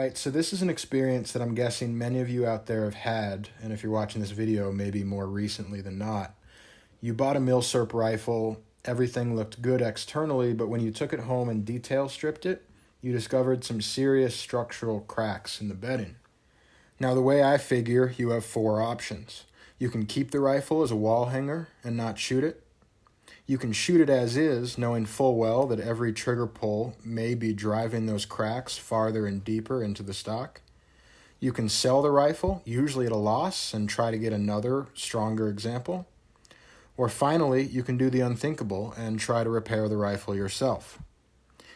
right, so this is an experience that I'm guessing many of you out there have had, and if you're watching this video, maybe more recently than not. You bought a milsurp rifle, everything looked good externally, but when you took it home and detail stripped it, you discovered some serious structural cracks in the bedding. Now, the way I figure, you have four options. You can keep the rifle as a wall hanger and not shoot it. You can shoot it as is, knowing full well that every trigger pull may be driving those cracks farther and deeper into the stock. You can sell the rifle, usually at a loss, and try to get another, stronger example. Or finally, you can do the unthinkable and try to repair the rifle yourself.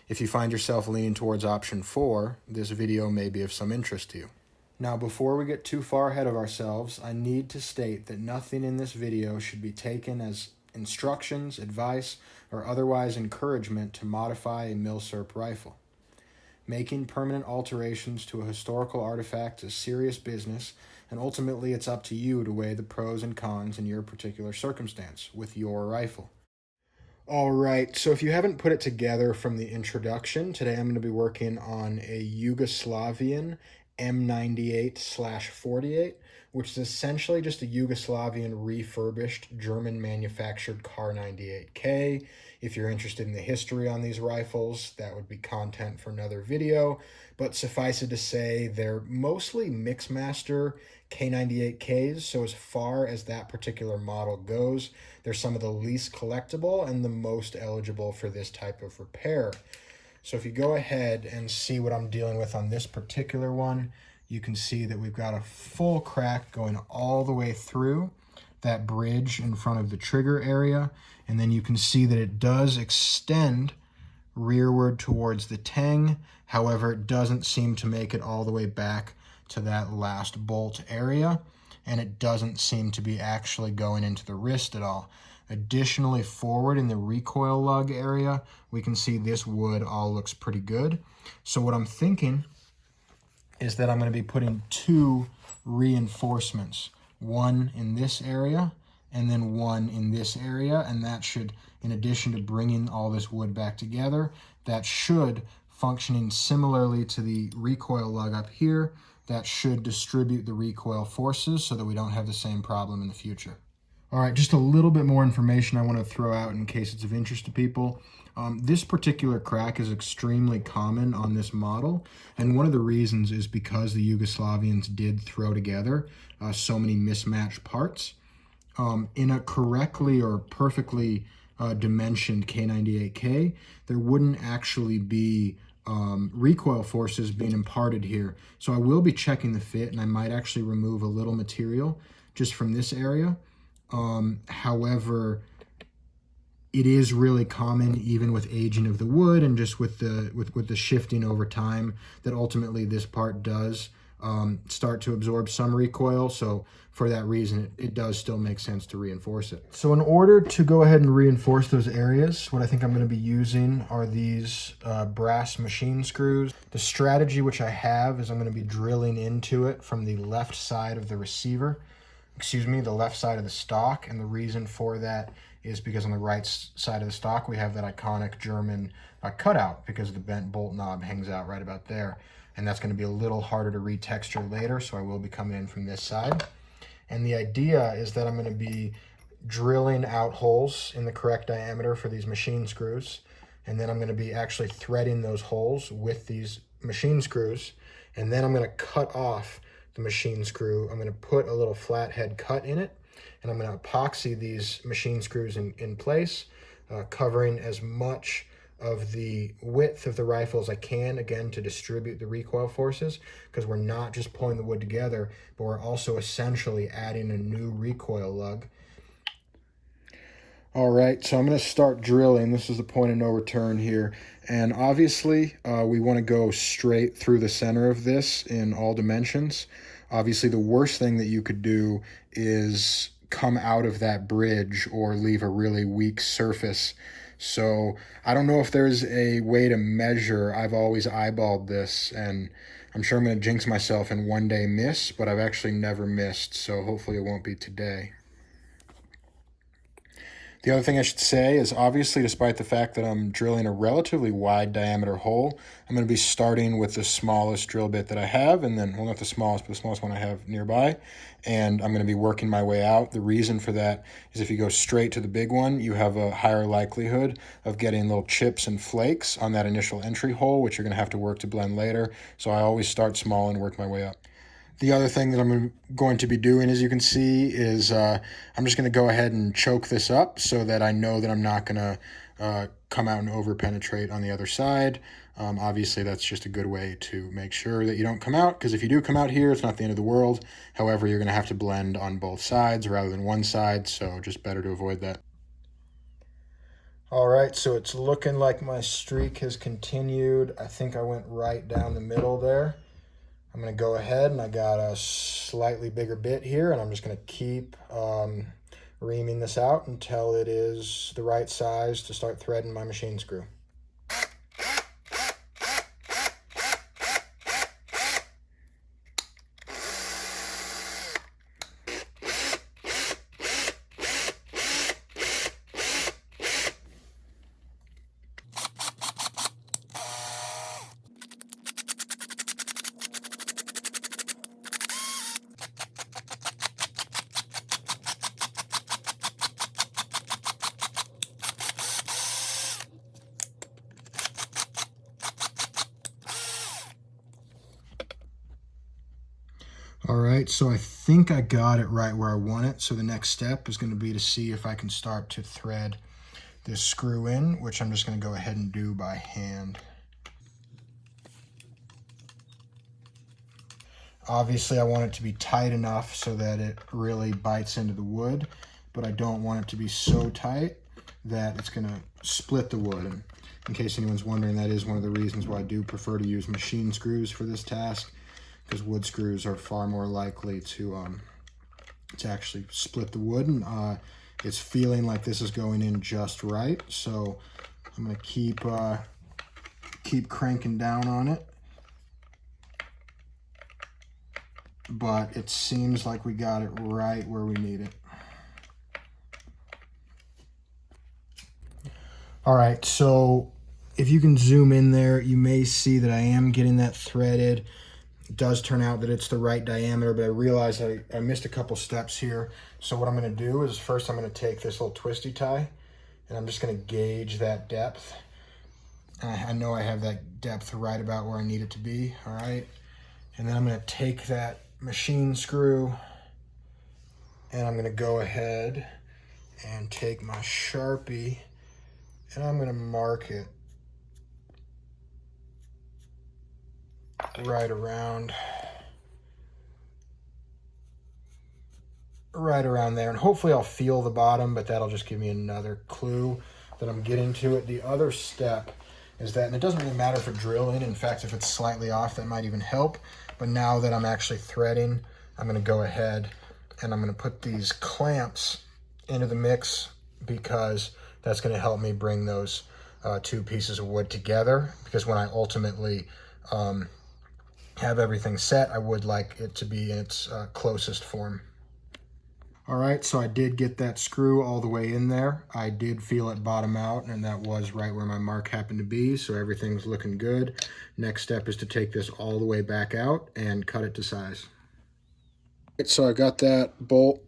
If you find yourself leaning towards option 4, this video may be of some interest to you. Now, before we get too far ahead of ourselves, I need to state that nothing in this video should be taken as instructions, advice, or otherwise encouragement to modify a milsurp rifle. Making permanent alterations to a historical artifact is serious business, and ultimately it's up to you to weigh the pros and cons in your particular circumstance with your rifle. Alright, so if you haven't put it together from the introduction, today I'm going to be working on a Yugoslavian M98/48, which is essentially just a Yugoslavian refurbished German manufactured Kar98k. If you're interested in the history on these rifles, that would be content for another video, but suffice it to say they're mostly Mixmaster K98ks, so as far as that particular model goes, they're some of the least collectible and the most eligible for this type of repair. So if you go ahead and see what I'm dealing with on this particular one, you can see that we've got a full crack going all the way through that bridge in front of the trigger area. And then you can see that it does extend rearward towards the tang. However, it doesn't seem to make it all the way back to that last bolt area. And it doesn't seem to be actually going into the wrist at all. Additionally, forward in the recoil lug area, we can see this wood all looks pretty good. So what I'm thinking is that I'm going to be putting 2 reinforcements, one in this area and then one in this area, and that should, in addition to bringing all this wood back together, that should, functioning similarly to the recoil lug up here, that should distribute the recoil forces so that we don't have the same problem in the future. All right, just a little bit more information I want to throw out in case it's of interest to people. This particular crack is extremely common on this model, and one of the reasons is because the Yugoslavians did throw together so many mismatched parts. In a correctly or perfectly dimensioned K98K, there wouldn't actually be recoil forces being imparted here. So I will be checking the fit, and I might actually remove a little material just from this area. However, it is really common, even with aging of the wood and just with the shifting over time, that ultimately this part does start to absorb some recoil. So for that reason, it does still make sense to reinforce it. So in order to go ahead and reinforce those areas, what I think I'm going to be using are these brass machine screws. The strategy which I have is I'm going to be drilling into it from the left side of the receiver. The left side of the stock, and the reason for that is because on the right side of the stock we have that iconic German cutout, because the bent bolt knob hangs out right about there, and that's going to be a little harder to retexture later, so I will be coming in from this side. And the idea is that I'm going to be drilling out holes in the correct diameter for these machine screws, and then I'm going to be actually threading those holes with these machine screws, and then I'm going to cut off the machine screw. I'm going to put a little flathead cut in it, and I'm going to epoxy these machine screws in place, covering as much of the width of the rifle as I can, again, to distribute the recoil forces, because we're not just pulling the wood together, but we're also essentially adding a new recoil lug. All right, so I'm going to start drilling. This is the point of no return here. And obviously, we want to go straight through the center of this in all dimensions. Obviously, the worst thing that you could do is come out of that bridge or leave a really weak surface. So I don't know if there's a way to measure. I've always eyeballed this, and I'm sure I'm going to jinx myself and one day miss, but I've actually never missed, so hopefully it won't be today. The other thing I should say is obviously, despite the fact that I'm drilling a relatively wide diameter hole, I'm going to be starting with the smallest drill bit that I have, and then, well, not the smallest, but the smallest one I have nearby, and I'm going to be working my way out. The reason for that is if you go straight to the big one, you have a higher likelihood of getting little chips and flakes on that initial entry hole, which you're going to have to work to blend later. So I always start small and work my way up. The other thing that I'm going to be doing, as you can see, is I'm just going to go ahead and choke this up so that I know that I'm not going to come out and over-penetrate on the other side. Obviously, that's just a good way to make sure that you don't come out, because if you do come out here, it's not the end of the world. However, you're going to have to blend on both sides rather than one side, so just better to avoid that. All right, so it's looking like my streak has continued. I think I went right down the middle there. I'm going to go ahead, and I got a slightly bigger bit here, and I'm just going to keep reaming this out until it is the right size to start threading my machine screw. All right, so I think I got it right where I want it. So the next step is going to be to see if I can start to thread this screw in, which I'm just going to go ahead and do by hand. Obviously, I want it to be tight enough so that it really bites into the wood, but I don't want it to be so tight that it's going to split the wood. And in case anyone's wondering, that is one of the reasons why I do prefer to use machine screws for this task, because wood screws are far more likely to actually split the wood. And it's feeling like this is going in just right, so I'm going to keep cranking down on it. But it seems like we got it right where we need it. All right, so if you can zoom in there, you may see that I am getting that threaded. It does turn out that it's the right diameter, but I realized I missed a couple steps here. So what I'm going to do is first I'm going to take this little twisty tie, and I'm just going to gauge that depth. I know I have that depth right about where I need it to be, all right? And then I'm going to take that machine screw, and I'm going to go ahead and take my Sharpie, and I'm going to mark it right around there, and hopefully I'll feel the bottom, but that'll just give me another clue that I'm getting to it. The other step is that, and it doesn't really matter for drilling, in fact if it's slightly off that might even help, but now that I'm actually threading, I'm going to go ahead and I'm going to put these clamps into the mix, because that's going to help me bring those two pieces of wood together, because when I ultimately have everything set, I would like it to be in its closest form. All right, so I did get that screw all the way in there. I did feel it bottom out, and that was right where my mark happened to be, so everything's looking good. Next step is to take this all the way back out and cut it to size. So I got that bolt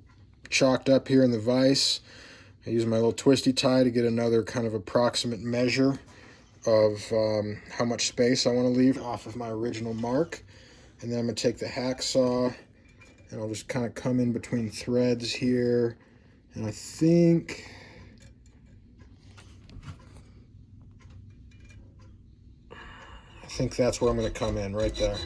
chalked up here in the vise. I use my little twisty tie to get another kind of approximate measure of how much space I want to leave off of my original mark. And then I'm going to take the hacksaw, and I'll just kind of come in between threads here. And I think that's where I'm going to come in, right there.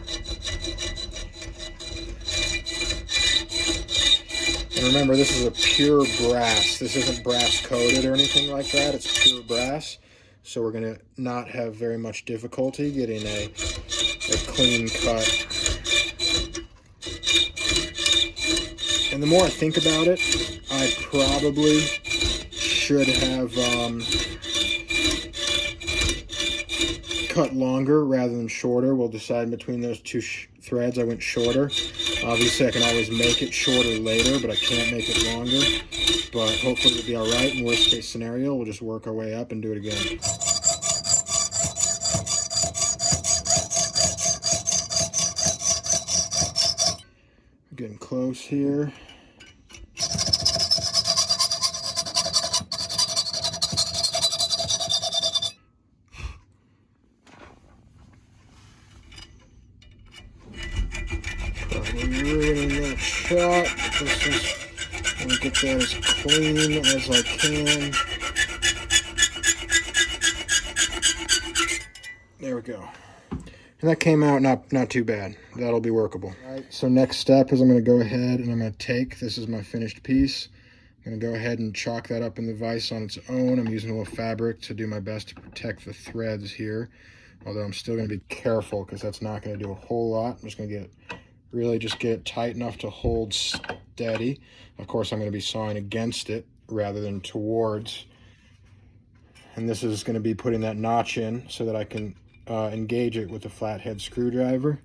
And remember, this is a pure brass. This isn't brass coated or anything like that. It's pure brass. So we're going to not have very much difficulty getting a clean cut. And the more I think about it, I probably should have cut longer rather than shorter. We'll decide between those two threads. I went shorter. Obviously, I can always make it shorter later, but I can't make it longer. But hopefully it'll be all right. In worst case scenario, we'll just work our way up and do it again. Getting close here. Probably ruining that shot, but this is, I'm gonna get that as clean as I can. There we go. And that came out not too bad. That'll be workable. All right, so next step is I'm gonna go ahead and I'm gonna take, this is my finished piece. I'm gonna go ahead and chalk that up in the vise on its own. I'm using a little fabric to do my best to protect the threads here. Although I'm still gonna be careful because that's not gonna do a whole lot. I'm just gonna really just get it tight enough to hold steady. Of course, I'm gonna be sawing against it rather than towards. And this is gonna be putting that notch in so that I can engage it with a flathead screwdriver.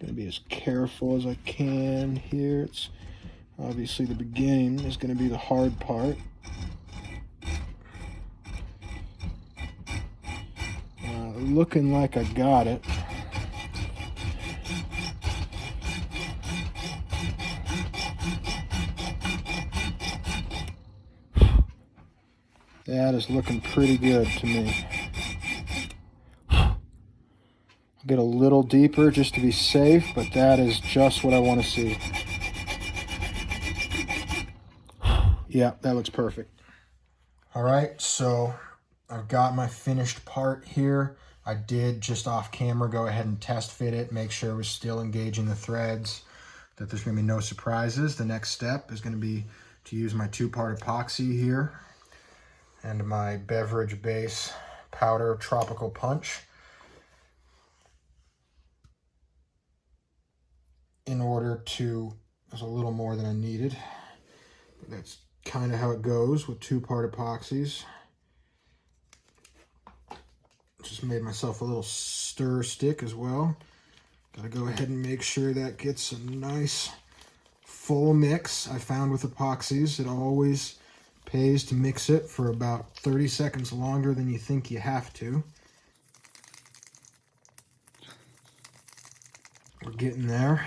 Gonna be as careful as I can here. It's obviously the beginning is gonna be the hard part. Looking like I got it. That is looking pretty good to me. I'll get a little deeper just to be safe, but that is just what I want to see. Yeah, that looks perfect. All right, so I've got my finished part here. I did just off camera go ahead and test fit it, make sure it was still engaging the threads, that there's gonna be no surprises. The next step is gonna be to use my 2-part epoxy here and my beverage base powder tropical punch in order to, there's a little more than I needed, but that's kind of how it goes with 2-part epoxies. Just made myself a little stir stick as well. Gotta go ahead and make sure that gets a nice full mix. I found with epoxies, it always pays to mix it for about 30 seconds longer than you think you have to. We're getting there.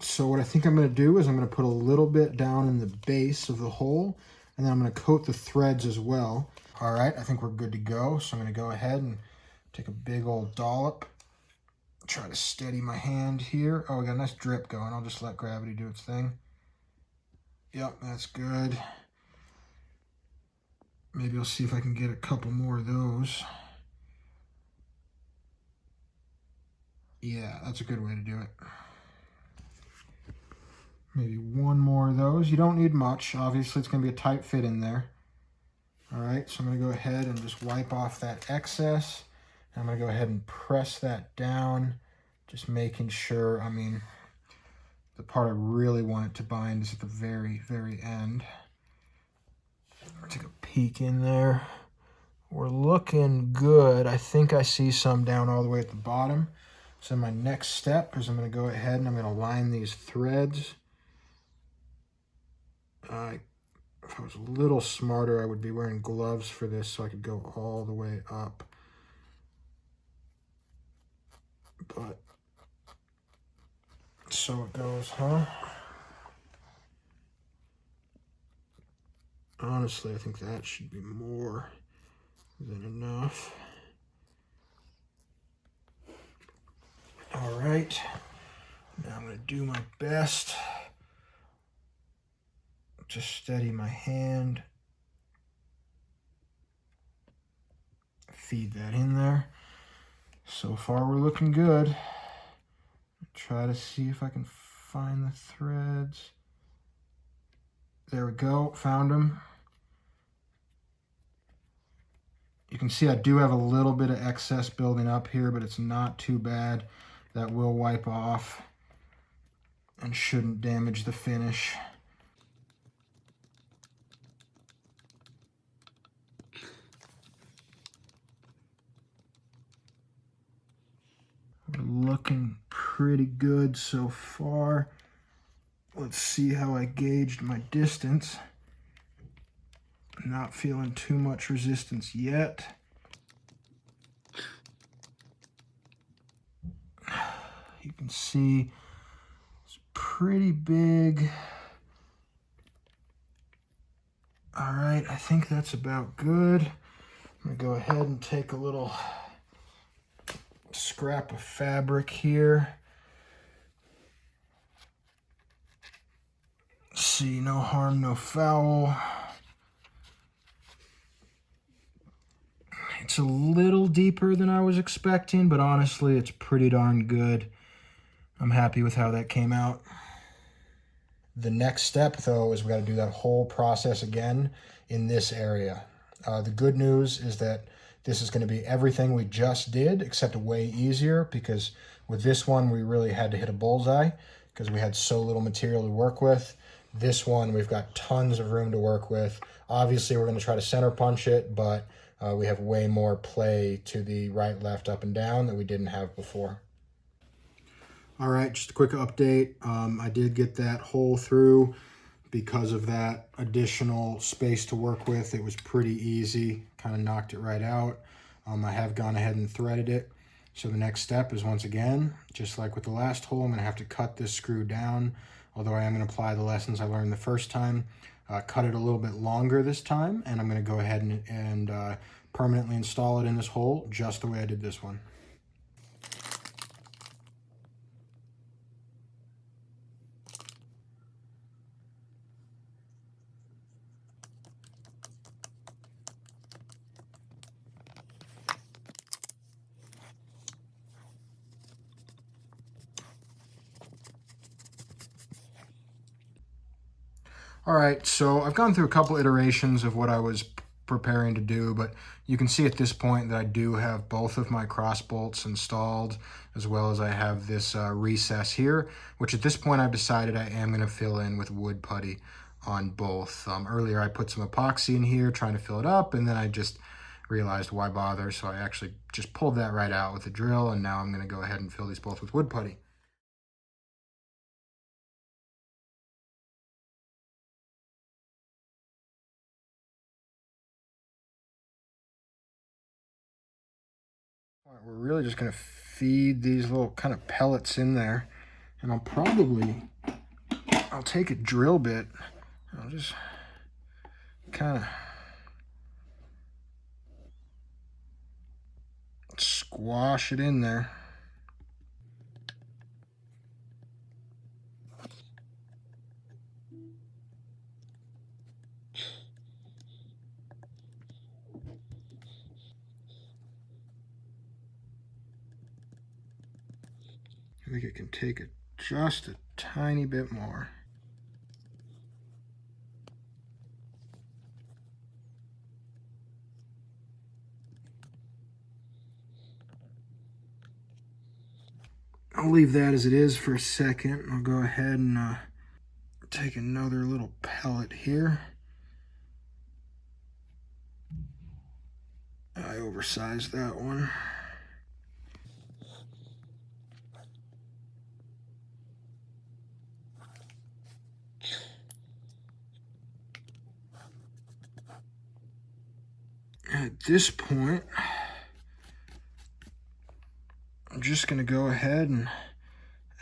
So what I think I'm gonna do is I'm gonna put a little bit down in the base of the hole, and then I'm gonna coat the threads as well. All right, I think we're good to go. So I'm gonna go ahead and take a big old dollop. Try to steady my hand here. Oh, we got a nice drip going. I'll just let gravity do its thing. Yep, that's good. Maybe I'll see if I can get a couple more of those. Yeah, that's a good way to do it. Maybe one more of those. You don't need much. Obviously, it's going to be a tight fit in there. All right, so I'm going to go ahead and just wipe off that excess. I'm going to go ahead and press that down, just making sure, I mean, the part I really want it to bind is at the very, very end. Take a peek in there. We're looking good. I think I see some down all the way at the bottom. So my next step is I'm going to go ahead and I'm going to line these threads. If I was a little smarter, I would be wearing gloves for this so I could go all the way up. But so it goes, huh? Honestly, I think that should be more than enough. All right, now I'm going to do my best to steady my hand. Feed that in there. So far, we're looking good. Try to see if I can find the threads. There we go, found them. You can see I do have a little bit of excess building up here, but it's not too bad. That will wipe off and shouldn't damage the finish. looking pretty good so far. Let's see how I gauged my distance. Not feeling too much resistance yet. You can see it's pretty big. All right, I think that's about good. I'm gonna go ahead and take a little scrap of fabric here. See, no harm, no foul. It's a little deeper than I was expecting, but honestly, it's pretty darn good. I'm happy with how that came out. The next step, though, is we got to do that whole process again in this area. The good news is that this is going to be everything we just did, except way easier, because with this one, we really had to hit a bullseye because we had so little material to work with. This one, we've got tons of room to work with. Obviously, we're going to try to center punch it, but we have way more play to the right, left, up, and down that we didn't have before. All right, just a quick update. I did get that hole through. Because of that additional space to work with, it was pretty easy. Kind of knocked it right out. I have gone ahead and threaded it. So the next step is, once again, just like with the last hole, I'm going to have to cut this screw down. Although I am going to apply the lessons I learned the first time. Cut it a little bit longer this time, and I'm going to go ahead and permanently install it in this hole just the way I did this one. All right, so I've gone through a couple iterations of what I was preparing to do, but you can see at this point that I do have both of my cross bolts installed, as well as I have this recess here, which at this point I've decided I am going to fill in with wood putty on both. Earlier I put some epoxy in here trying to fill it up, and then I just realized why bother, so I actually just pulled that right out with a drill, and now I'm going to go ahead and fill these both with wood putty. We're really just going to feed these little kind of pellets in there, and I'll take a drill bit, I'll just kind of squash it in there. I think it can take it just a tiny bit more. I'll leave that as it is for a second. I'll go ahead and take another little pellet here. I oversized that one. At this point, I'm just going to go ahead and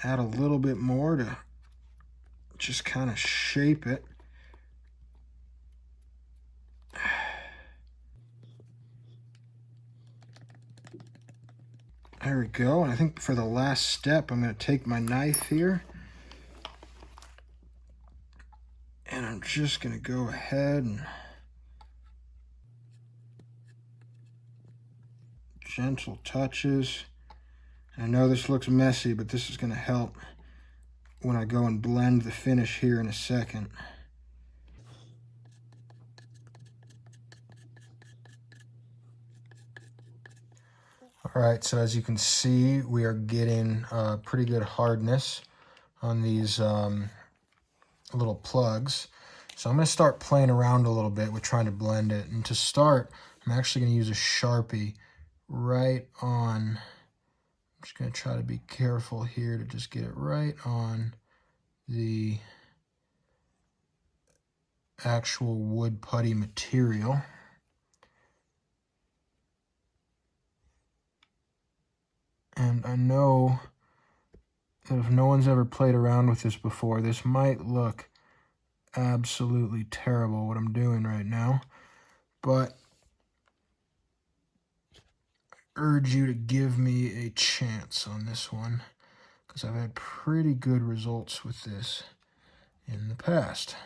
add a little bit more to just kind of shape it. There we go. And I think for the last step, I'm going to take my knife here, and I'm just going to go ahead and gentle touches. I know this looks messy, but this is going to help when I go and blend the finish here in a second. All right, so as you can see, we are getting pretty good hardness on these little plugs. So I'm going to start playing around a little bit with trying to blend it. And to start, I'm actually going to use a Sharpie right on just going to try to be careful here to just get it right on the actual wood putty material. And I know that if no one's ever played around with this before, this might look absolutely terrible what I'm doing right now, but I urge you to give me a chance on this one because I've had pretty good results with this in the past.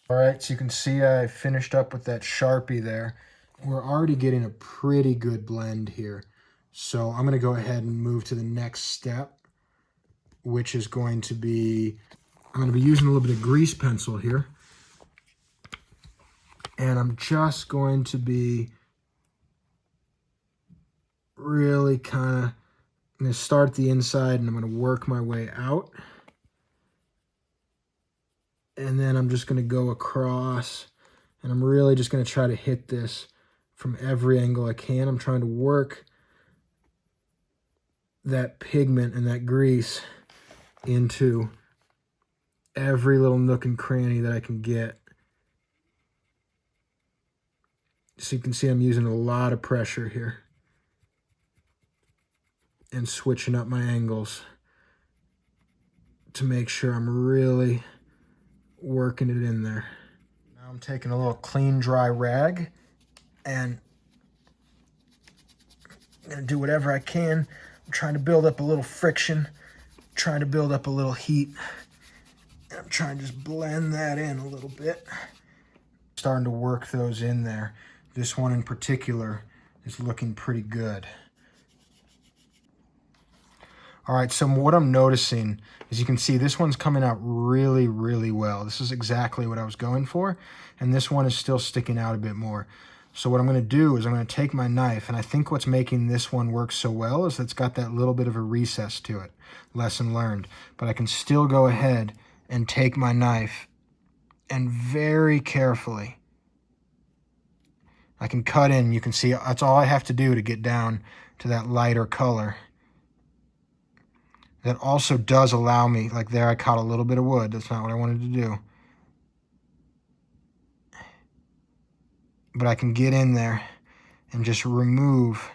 All right, so you can see I finished up with that Sharpie there. We're already getting a pretty good blend here. So I'm going to go ahead and move to the next step, which is going to be, I'm going to be using a little bit of grease pencil here. And I'm just going to be really kind of, I'm going to start at the inside and I'm going to work my way out. And then I'm just going to go across, and I'm really just going to try to hit this from every angle I can. I'm trying to work that pigment and that grease into every little nook and cranny that I can get. So you can see I'm using a lot of pressure here and switching up my angles to make sure I'm really working it in there. Now I'm taking a little clean, dry rag and I'm going to do whatever I can. I'm trying to build up a little friction, trying to build up a little heat. And I'm trying to just blend that in a little bit. Starting to work those in there. This one in particular is looking pretty good. All right, so what I'm noticing is you can see this one's coming out really, really well. This is exactly what I was going for, and this one is still sticking out a bit more. So what I'm going to do is I'm going to take my knife, and I think what's making this one work so well is it's got that little bit of a recess to it. Lesson learned. But I can still go ahead and take my knife and very carefully, I can cut in. You can see that's all I have to do to get down to that lighter color. That also does allow me, like there I caught a little bit of wood. That's not what I wanted to do. But I can get in there and just remove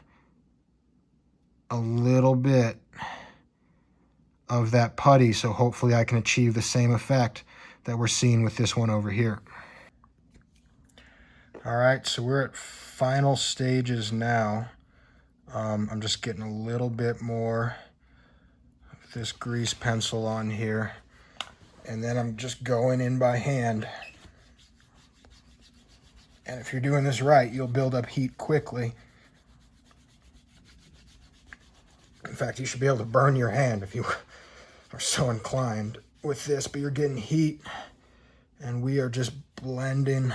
a little bit of that putty, so hopefully I can achieve the same effect that we're seeing with this one over here. All right, so we're at final stages now. I'm just getting a little bit more of this grease pencil on here, and then I'm just going in by hand. And if you're doing this right, you'll build up heat quickly. In fact, you should be able to burn your hand if you are so inclined with this, but you're getting heat, and we are just blending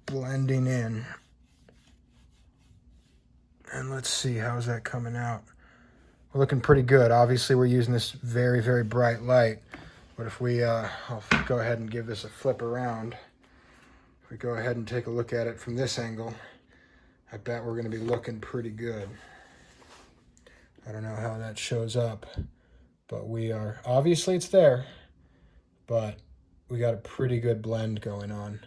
in. And let's see, how's that coming out? We're looking pretty good. Obviously, we're using this very, very bright light, but if we, I'll go ahead and give this a flip around. If we go ahead and take a look at it from this angle, I bet we're gonna be looking pretty good. I don't know how that shows up, but we are, obviously it's there, but we got a pretty good blend going on.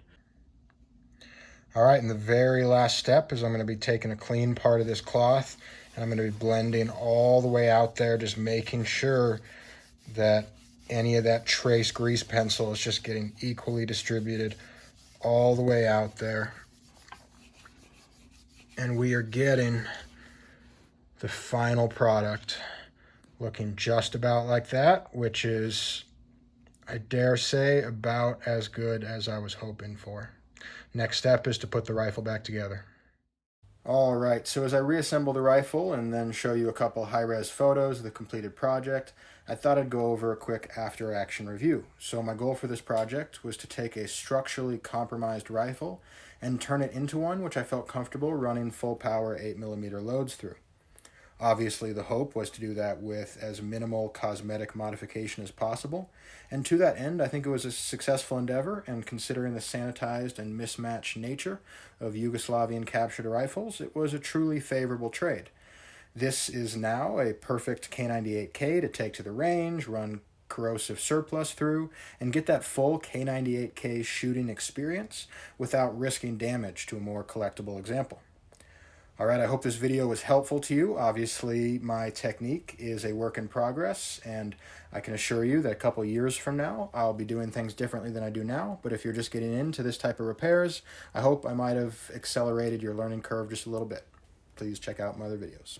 All right, and the very last step is I'm going to be taking a clean part of this cloth and I'm going to be blending all the way out there, just making sure that any of that trace grease pencil is just getting equally distributed all the way out there. And we are getting the final product looking just about like that, which is, I dare say, about as good as I was hoping for. Next step is to put the rifle back together. All right, so as I reassemble the rifle and then show you a couple high-res photos of the completed project, I thought I'd go over a quick after-action review. So my goal for this project was to take a structurally compromised rifle and turn it into one which I felt comfortable running full-power 8mm loads through. Obviously, the hope was to do that with as minimal cosmetic modification as possible, and to that end, I think it was a successful endeavor, and considering the sanitized and mismatched nature of Yugoslavian captured rifles, it was a truly favorable trade. This is now a perfect K98K to take to the range, run corrosive surplus through, and get that full K98K shooting experience without risking damage to a more collectible example. Alright, I hope this video was helpful to you. Obviously, my technique is a work in progress, and I can assure you that a couple years from now, I'll be doing things differently than I do now. But if you're just getting into this type of repairs, I hope I might have accelerated your learning curve just a little bit. Please check out my other videos.